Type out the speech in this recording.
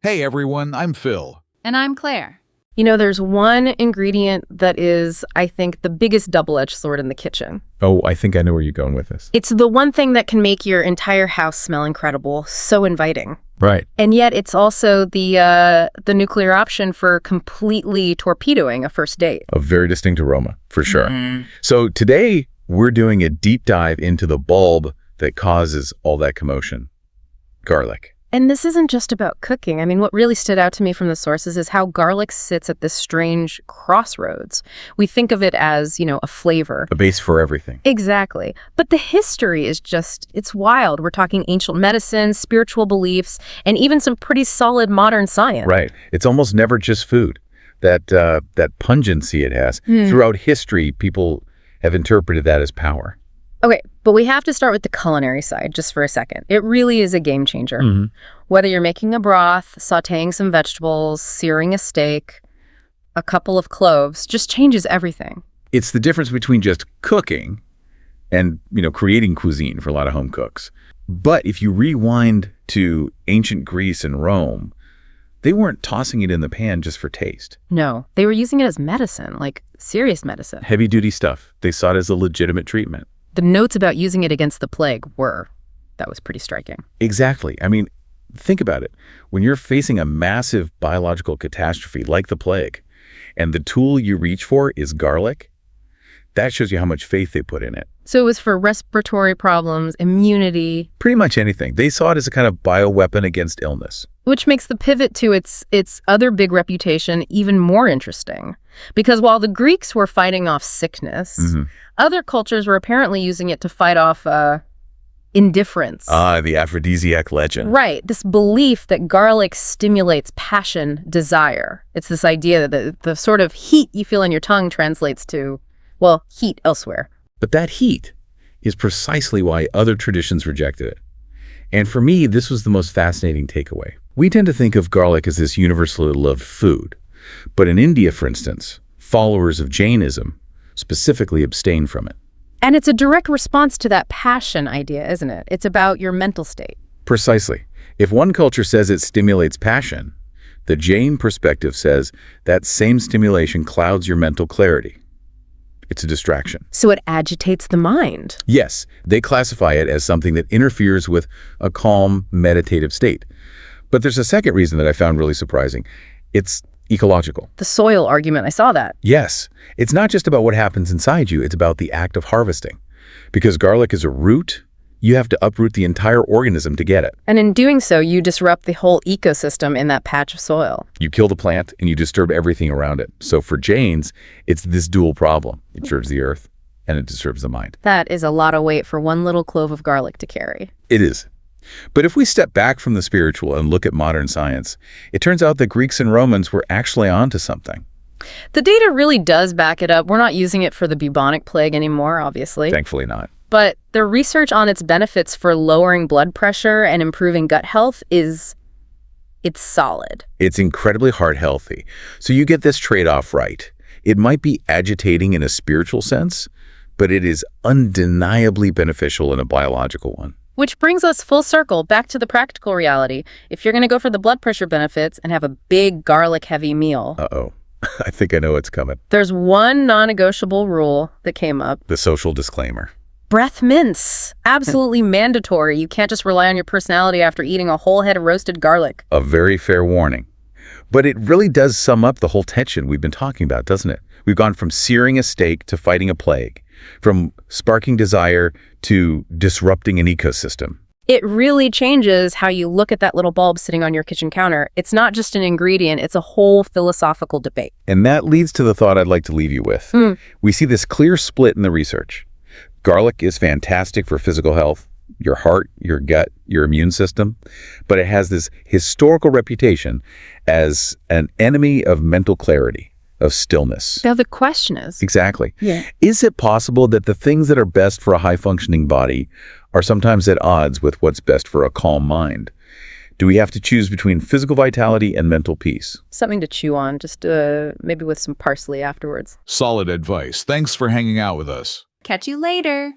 Hey everyone, I'm Phil. And I'm Claire. There's one ingredient that is, I think, the biggest double-edged sword in the kitchen. Oh, I think I know where you're going with this. It's the one thing that can make your entire house smell incredible, so inviting. Right. And yet it's also the nuclear option for completely torpedoing a first date. A very distinct aroma, for sure. So today, we're doing a deep dive into the bulb that causes all that commotion. Garlic. And this isn't just about cooking. I mean, what really stood out to me from the sources is how garlic sits at this strange crossroads. We think of it as, a flavor. A base for everything. Exactly. But the history is it's wild. We're talking ancient medicine, spiritual beliefs, and even some pretty solid modern science. Right. It's almost never just food. That pungency it has. Throughout history, people have interpreted that as power. Okay, but we have to start with the culinary side just for a second. It really is a game changer. Whether you're making a broth, sautéing some vegetables, searing a steak, a couple of cloves, just changes everything. It's the difference between just cooking and, creating cuisine for a lot of home cooks. But if you rewind to ancient Greece and Rome, they weren't tossing it in the pan just for taste. No, they were using it as medicine, like serious medicine. Heavy-duty stuff. They saw it as a legitimate treatment. The notes about using it against the plague that was pretty striking. Exactly. I mean, think about it. When you're facing a massive biological catastrophe like the plague, and the tool you reach for is garlic, that shows you how much faith they put in it. So it was for respiratory problems, immunity. Pretty much anything. They saw it as a kind of bioweapon against illness. Which makes the pivot to its other big reputation even more interesting. Because while the Greeks were fighting off sickness, other cultures were apparently using it to fight off indifference. The aphrodisiac legend. Right. This belief that garlic stimulates passion, desire. It's this idea that the sort of heat you feel in your tongue translates to, heat elsewhere. But that heat is precisely why other traditions rejected it. And for me, this was the most fascinating takeaway. We tend to think of garlic as this universally loved food. But in India, for instance, followers of Jainism specifically abstain from it. And it's a direct response to that passion idea, isn't it? It's about your mental state. Precisely. If one culture says it stimulates passion, the Jain perspective says that same stimulation clouds your mental clarity. It's a distraction. So it agitates the mind. Yes, they classify it as something that interferes with a calm, meditative state. But there's a second reason that I found really surprising. It's ecological. The soil argument, I saw that. Yes, it's not just about what happens inside you, it's about the act of harvesting. Because garlic is a root, you have to uproot the entire organism to get it. And in doing so, you disrupt the whole ecosystem in that patch of soil. You kill the plant and you disturb everything around it. So for Jains, it's this dual problem. It disturbs the earth and it disturbs the mind. That is a lot of weight for one little clove of garlic to carry. It is. But if we step back from the spiritual and look at modern science, it turns out that Greeks and Romans were actually onto something. The data really does back it up. We're not using it for the bubonic plague anymore, obviously. Thankfully not. But the research on its benefits for lowering blood pressure and improving gut health it's solid. It's incredibly heart healthy. So you get this trade-off right. It might be agitating in a spiritual sense, but it is undeniably beneficial in a biological one. Which brings us full circle back to the practical reality. If you're going to go for the blood pressure benefits and have a big garlic-heavy meal, Uh-oh. I think I know what's coming. there's one non-negotiable rule that came up. The social disclaimer. Breath mints. Absolutely mandatory. You can't just rely on your personality after eating a whole head of roasted garlic. A very fair warning. But it really does sum up the whole tension we've been talking about, doesn't it? We've gone from searing a steak to fighting a plague, from sparking desire to disrupting an ecosystem. It really changes how you look at that little bulb sitting on your kitchen counter. It's not just an ingredient, it's a whole philosophical debate. And that leads to the thought I'd like to leave you with. We see this clear split in the research. Garlic is fantastic for physical health, your heart, your gut, your immune system, but it has this historical reputation as an enemy of mental clarity, of stillness. Now the question is... Exactly. Yeah. Is it possible that the things that are best for a high-functioning body are sometimes at odds with what's best for a calm mind? Do we have to choose between physical vitality and mental peace? Something to chew on, just maybe with some parsley afterwards. Solid advice. Thanks for hanging out with us. Catch you later.